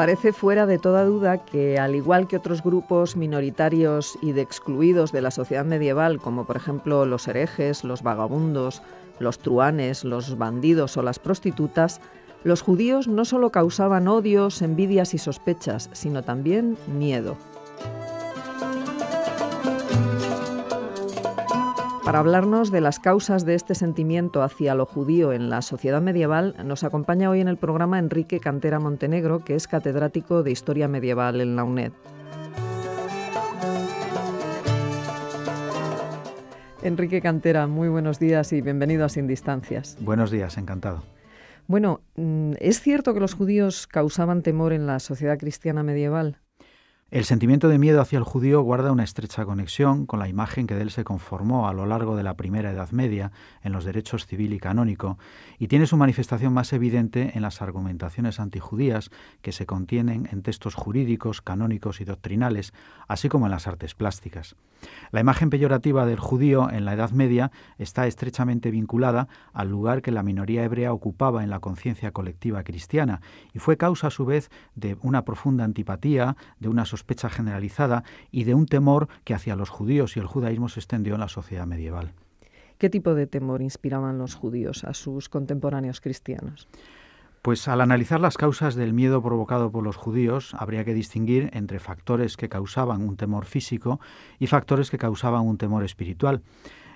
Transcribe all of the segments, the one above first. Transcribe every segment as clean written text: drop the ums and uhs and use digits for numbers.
Parece fuera de toda duda que, al igual que otros grupos minoritarios y de excluidos de la sociedad medieval, como por ejemplo los herejes, los vagabundos, los truhanes, los bandidos o las prostitutas, los judíos no solo causaban odios, envidias y sospechas, sino también miedo. Para hablarnos de las causas de este sentimiento hacia lo judío en la sociedad medieval, nos acompaña hoy en el programa Enrique Cantera Montenegro, que es catedrático de Historia Medieval en la UNED. Enrique Cantera, muy buenos días y bienvenido a Sin Distancias. Buenos días, encantado. Bueno, ¿es cierto que los judíos causaban temor en la sociedad cristiana medieval? El sentimiento de miedo hacia el judío guarda una estrecha conexión con la imagen que de él se conformó a lo largo de la Primera Edad Media en los derechos civil y canónico, y tiene su manifestación más evidente en las argumentaciones antijudías que se contienen en textos jurídicos, canónicos y doctrinales, así como en las artes plásticas. La imagen peyorativa del judío en la Edad Media está estrechamente vinculada al lugar que la minoría hebrea ocupaba en la conciencia colectiva cristiana y fue causa a su vez de una profunda antipatía, de una sospecha generalizada y de un temor que hacia los judíos y el judaísmo se extendió en la sociedad medieval. ¿Qué tipo de temor inspiraban los judíos a sus contemporáneos cristianos? Pues al analizar las causas del miedo provocado por los judíos, habría que distinguir entre factores que causaban un temor físico y factores que causaban un temor espiritual.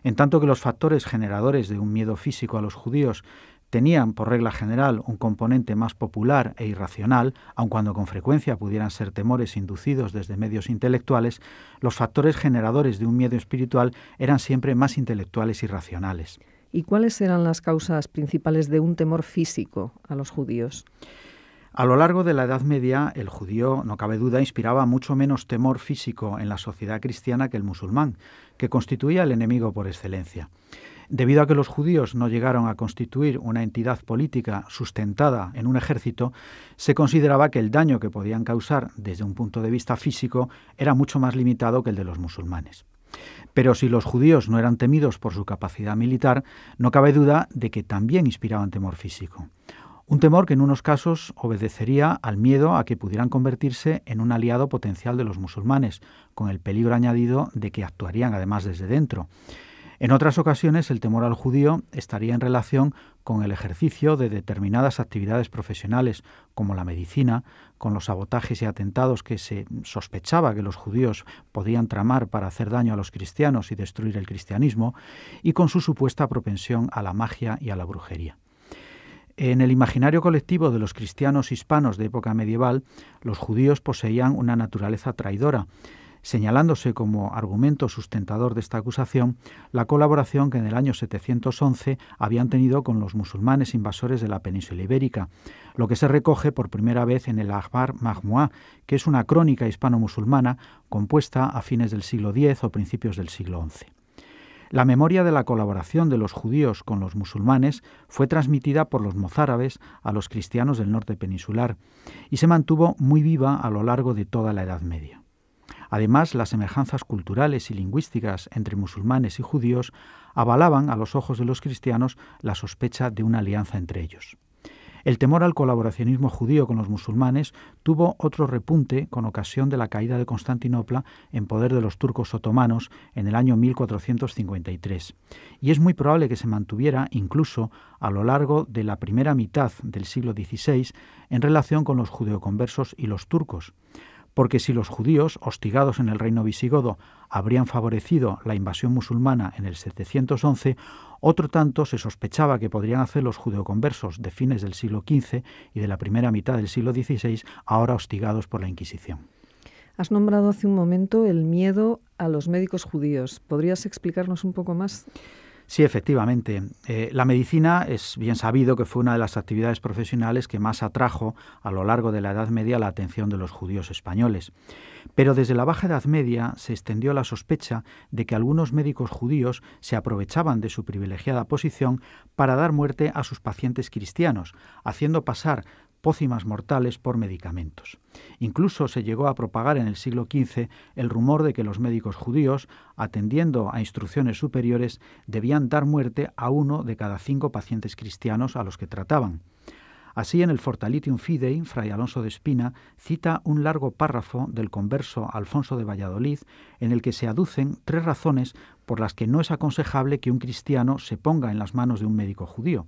En tanto que los factores generadores de un miedo físico a los judíos tenían, por regla general, un componente más popular e irracional, aun cuando con frecuencia pudieran ser temores inducidos desde medios intelectuales, los factores generadores de un miedo espiritual eran siempre más intelectuales y racionales. ¿Y cuáles eran las causas principales de un temor físico a los judíos? A lo largo de la Edad Media, el judío, no cabe duda, inspiraba mucho menos temor físico en la sociedad cristiana que el musulmán, que constituía el enemigo por excelencia. Debido a que los judíos no llegaron a constituir una entidad política sustentada en un ejército, se consideraba que el daño que podían causar desde un punto de vista físico era mucho más limitado que el de los musulmanes. Pero si los judíos no eran temidos por su capacidad militar, no cabe duda de que también inspiraban temor físico. Un temor que en unos casos obedecería al miedo a que pudieran convertirse en un aliado potencial de los musulmanes, con el peligro añadido de que actuarían además desde dentro. En otras ocasiones, el temor al judío estaría en relación con el ejercicio de determinadas actividades profesionales, como la medicina, con los sabotajes y atentados que se sospechaba que los judíos podían tramar para hacer daño a los cristianos y destruir el cristianismo, y con su supuesta propensión a la magia y a la brujería. En el imaginario colectivo de los cristianos hispanos de época medieval, los judíos poseían una naturaleza traidora, señalándose como argumento sustentador de esta acusación la colaboración que en el año 711 habían tenido con los musulmanes invasores de la península ibérica, lo que se recoge por primera vez en el Akhbar Majmuá, que es una crónica hispano-musulmana compuesta a fines del siglo X o principios del siglo XI. La memoria de la colaboración de los judíos con los musulmanes fue transmitida por los mozárabes a los cristianos del norte peninsular y se mantuvo muy viva a lo largo de toda la Edad Media. Además, las semejanzas culturales y lingüísticas entre musulmanes y judíos avalaban a los ojos de los cristianos la sospecha de una alianza entre ellos. El temor al colaboracionismo judío con los musulmanes tuvo otro repunte con ocasión de la caída de Constantinopla en poder de los turcos otomanos en el año 1453, y es muy probable que se mantuviera incluso a lo largo de la primera mitad del siglo XVI en relación con los judeoconversos y los turcos. Porque si los judíos, hostigados en el reino visigodo, habrían favorecido la invasión musulmana en el 711, otro tanto se sospechaba que podrían hacer los judeoconversos de fines del siglo XV y de la primera mitad del siglo XVI, ahora hostigados por la Inquisición. Has nombrado hace un momento el miedo a los médicos judíos. ¿Podrías explicarnos un poco más? Sí, efectivamente. La medicina es bien sabido que fue una de las actividades profesionales que más atrajo a lo largo de la Edad Media la atención de los judíos españoles. Pero desde la Baja Edad Media se extendió la sospecha de que algunos médicos judíos se aprovechaban de su privilegiada posición para dar muerte a sus pacientes cristianos, haciendo pasar pócimas mortales por medicamentos. Incluso se llegó a propagar en el siglo XV el rumor de que los médicos judíos, atendiendo a instrucciones superiores, debían dar muerte a 1 de cada 5 pacientes cristianos a los que trataban. Así, en el Fortalitium Fidei, Fray Alonso de Espina cita un largo párrafo del converso Alfonso de Valladolid en el que se aducen 3 razones por las que no es aconsejable que un cristiano se ponga en las manos de un médico judío: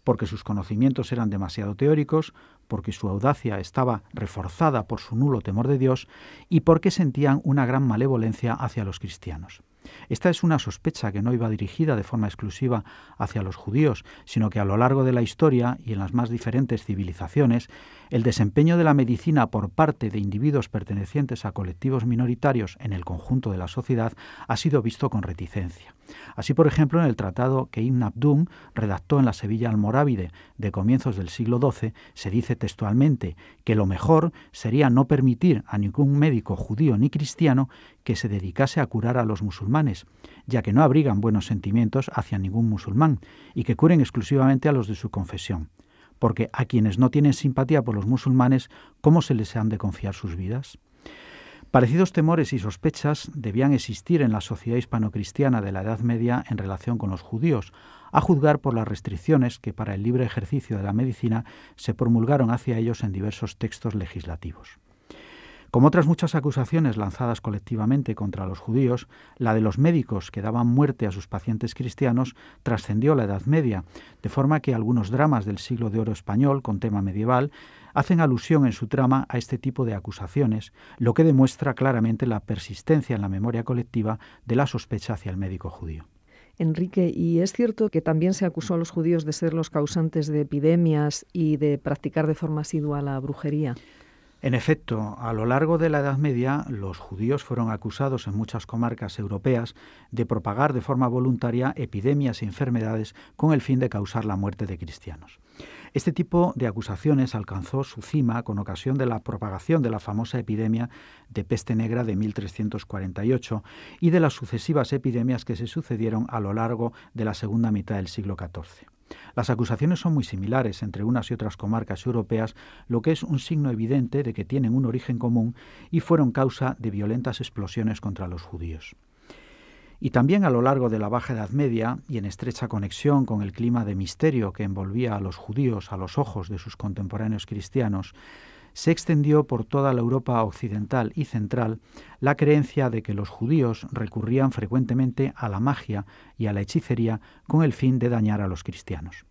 porque sus conocimientos eran demasiado teóricos, porque su audacia estaba reforzada por su nulo temor de Dios y porque sentían una gran malevolencia hacia los cristianos. Esta es una sospecha que no iba dirigida de forma exclusiva hacia los judíos, sino que a lo largo de la historia y en las más diferentes civilizaciones, el desempeño de la medicina por parte de individuos pertenecientes a colectivos minoritarios en el conjunto de la sociedad ha sido visto con reticencia. Así, por ejemplo, en el tratado que Ibn Abdún redactó en la Sevilla almorávide de comienzos del siglo XII, se dice textualmente que lo mejor sería no permitir a ningún médico judío ni cristiano que se dedicase a curar a los musulmanes, ya que no abrigan buenos sentimientos hacia ningún musulmán, y que curen exclusivamente a los de su confesión. Porque a quienes no tienen simpatía por los musulmanes, ¿cómo se les han de confiar sus vidas? Parecidos temores y sospechas debían existir en la sociedad hispano-cristiana de la Edad Media en relación con los judíos, a juzgar por las restricciones que para el libre ejercicio de la medicina se promulgaron hacia ellos en diversos textos legislativos. Como otras muchas acusaciones lanzadas colectivamente contra los judíos, la de los médicos que daban muerte a sus pacientes cristianos trascendió la Edad Media, de forma que algunos dramas del siglo de oro español con tema medieval hacen alusión en su trama a este tipo de acusaciones, lo que demuestra claramente la persistencia en la memoria colectiva de la sospecha hacia el médico judío. Enrique, ¿y es cierto que también se acusó a los judíos de ser los causantes de epidemias y de practicar de forma asidua la brujería? En efecto, a lo largo de la Edad Media, los judíos fueron acusados en muchas comarcas europeas de propagar de forma voluntaria epidemias e enfermedades con el fin de causar la muerte de cristianos. Este tipo de acusaciones alcanzó su cima con ocasión de la propagación de la famosa epidemia de peste negra de 1348 y de las sucesivas epidemias que se sucedieron a lo largo de la segunda mitad del siglo XIV. Las acusaciones son muy similares entre unas y otras comarcas europeas, lo que es un signo evidente de que tienen un origen común y fueron causa de violentas explosiones contra los judíos. Y también a lo largo de la Baja Edad Media, y en estrecha conexión con el clima de misterio que envolvía a los judíos a los ojos de sus contemporáneos cristianos, se extendió por toda la Europa occidental y central la creencia de que los judíos recurrían frecuentemente a la magia y a la hechicería con el fin de dañar a los cristianos.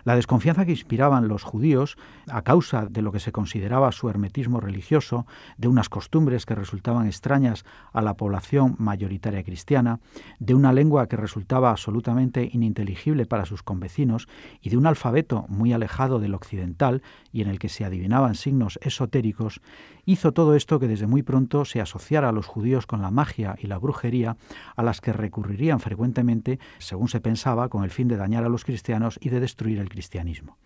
La desconfianza que inspiraban los judíos a causa de lo que se consideraba su hermetismo religioso, de unas costumbres que resultaban extrañas a la población mayoritaria cristiana, de una lengua que resultaba absolutamente ininteligible para sus convecinos y de un alfabeto muy alejado del occidental y en el que se adivinaban signos esotéricos, hizo todo esto que desde muy pronto se asociara a los judíos con la magia y la brujería, a las que recurrirían frecuentemente, según se pensaba, con el fin de dañar a los cristianos y de destruir el cristianismo.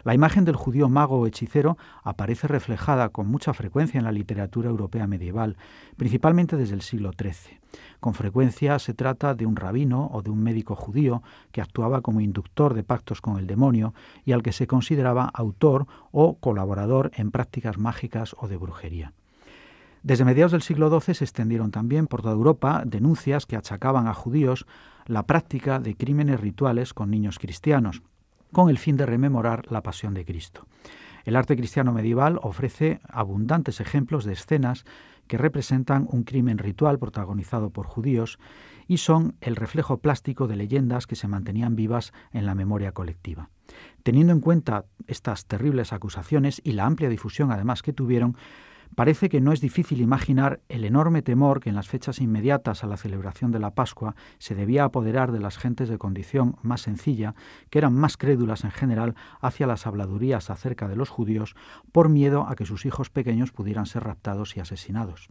La imagen del judío mago o hechicero aparece reflejada con mucha frecuencia en la literatura europea medieval, principalmente desde el siglo XIII. Con frecuencia se trata de un rabino o de un médico judío que actuaba como inductor de pactos con el demonio y al que se consideraba autor o colaborador en prácticas mágicas o de brujería. Desde mediados del siglo XII se extendieron también por toda Europa denuncias que achacaban a judíos la práctica de crímenes rituales con niños cristianos, con el fin de rememorar la pasión de Cristo. El arte cristiano medieval ofrece abundantes ejemplos de escenas que representan un crimen ritual protagonizado por judíos y son el reflejo plástico de leyendas que se mantenían vivas en la memoria colectiva. Teniendo en cuenta estas terribles acusaciones y la amplia difusión además que tuvieron, parece que no es difícil imaginar el enorme temor que en las fechas inmediatas a la celebración de la Pascua se debía apoderar de las gentes de condición más sencilla, que eran más crédulas en general hacia las habladurías acerca de los judíos, por miedo a que sus hijos pequeños pudieran ser raptados y asesinados.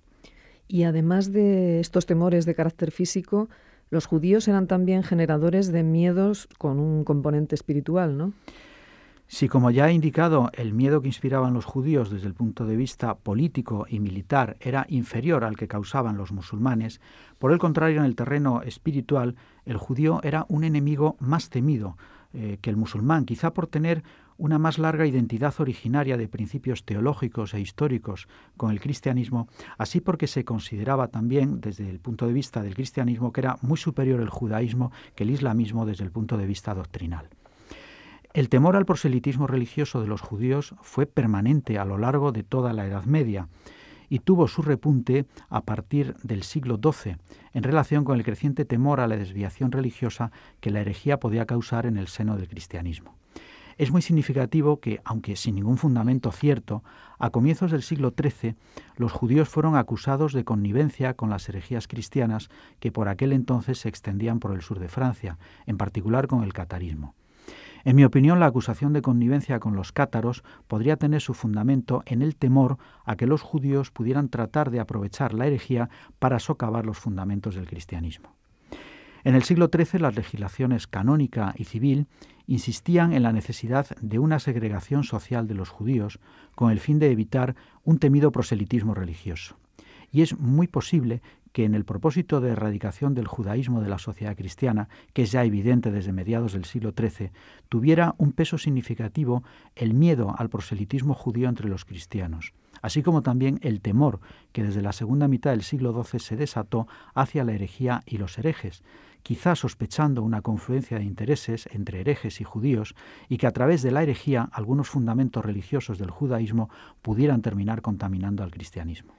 Y además de estos temores de carácter físico, los judíos eran también generadores de miedos con un componente espiritual, ¿no? Si, como ya he indicado, el miedo que inspiraban los judíos desde el punto de vista político y militar era inferior al que causaban los musulmanes, por el contrario, en el terreno espiritual, el judío era un enemigo más temido que el musulmán, quizá por tener una más larga identidad originaria de principios teológicos e históricos con el cristianismo, así porque se consideraba también, desde el punto de vista del cristianismo, que era muy superior el judaísmo que el islamismo desde el punto de vista doctrinal. El temor al proselitismo religioso de los judíos fue permanente a lo largo de toda la Edad Media y tuvo su repunte a partir del siglo XII, en relación con el creciente temor a la desviación religiosa que la herejía podía causar en el seno del cristianismo. Es muy significativo que, aunque sin ningún fundamento cierto, a comienzos del siglo XIII los judíos fueron acusados de connivencia con las herejías cristianas que por aquel entonces se extendían por el sur de Francia, en particular con el catarismo. En mi opinión, la acusación de connivencia con los cátaros podría tener su fundamento en el temor a que los judíos pudieran tratar de aprovechar la herejía para socavar los fundamentos del cristianismo. En el siglo XIII, las legislaciones canónica y civil insistían en la necesidad de una segregación social de los judíos con el fin de evitar un temido proselitismo religioso. Y es muy posible que en el propósito de erradicación del judaísmo de la sociedad cristiana, que es ya evidente desde mediados del siglo XIII, tuviera un peso significativo el miedo al proselitismo judío entre los cristianos, así como también el temor que desde la segunda mitad del siglo XII se desató hacia la herejía y los herejes, quizá sospechando una confluencia de intereses entre herejes y judíos y que a través de la herejía algunos fundamentos religiosos del judaísmo pudieran terminar contaminando al cristianismo.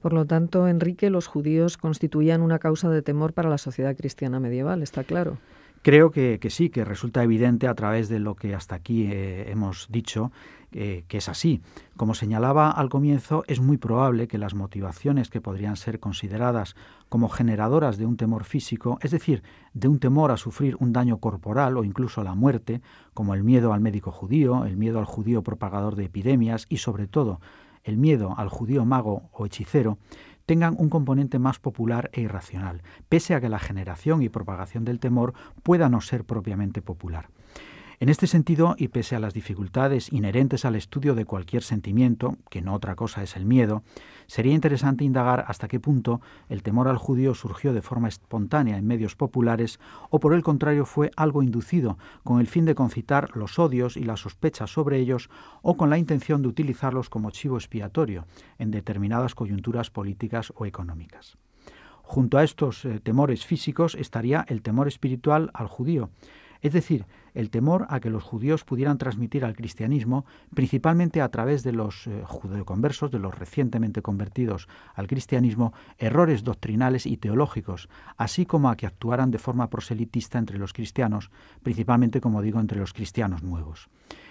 Por lo tanto, Enrique, los judíos constituían una causa de temor para la sociedad cristiana medieval, ¿está claro? Creo que sí, que resulta evidente a través de lo que hasta aquí hemos dicho, que es así. Como señalaba al comienzo, es muy probable que las motivaciones que podrían ser consideradas como generadoras de un temor físico, es decir, de un temor a sufrir un daño corporal o incluso la muerte, como el miedo al médico judío, el miedo al judío propagador de epidemias y, sobre todo, el miedo al judío mago o hechicero, tengan un componente más popular e irracional, pese a que la generación y propagación del temor pueda no ser propiamente popular. En este sentido, y pese a las dificultades inherentes al estudio de cualquier sentimiento, que no otra cosa es el miedo, sería interesante indagar hasta qué punto el temor al judío surgió de forma espontánea en medios populares o por el contrario fue algo inducido con el fin de concitar los odios y las sospechas sobre ellos o con la intención de utilizarlos como chivo expiatorio en determinadas coyunturas políticas o económicas. Junto a estos temores físicos estaría el temor espiritual al judío, es decir, el temor a que los judíos pudieran transmitir al cristianismo, principalmente a través de los judeoconversos, de los recientemente convertidos al cristianismo, errores doctrinales y teológicos, así como a que actuaran de forma proselitista entre los cristianos, principalmente, como digo, entre los cristianos nuevos.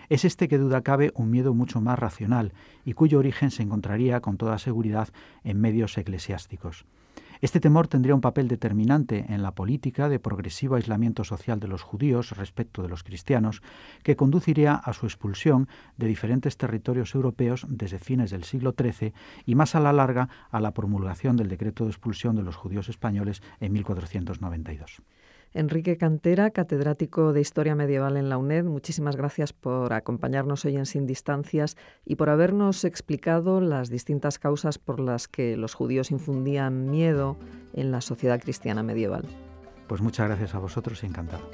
Es este, que duda cabe, un miedo mucho más racional y cuyo origen se encontraría con toda seguridad en medios eclesiásticos. Este temor tendría un papel determinante en la política de progresivo aislamiento social de los judíos respecto de los cristianos, que conduciría a su expulsión de diferentes territorios europeos desde fines del siglo XIII y más a la larga a la promulgación del decreto de expulsión de los judíos españoles en 1492. Enrique Cantera, catedrático de Historia Medieval en la UNED, muchísimas gracias por acompañarnos hoy en Sin Distancias y por habernos explicado las distintas causas por las que los judíos infundían miedo en la sociedad cristiana medieval. Pues muchas gracias a vosotros y encantado.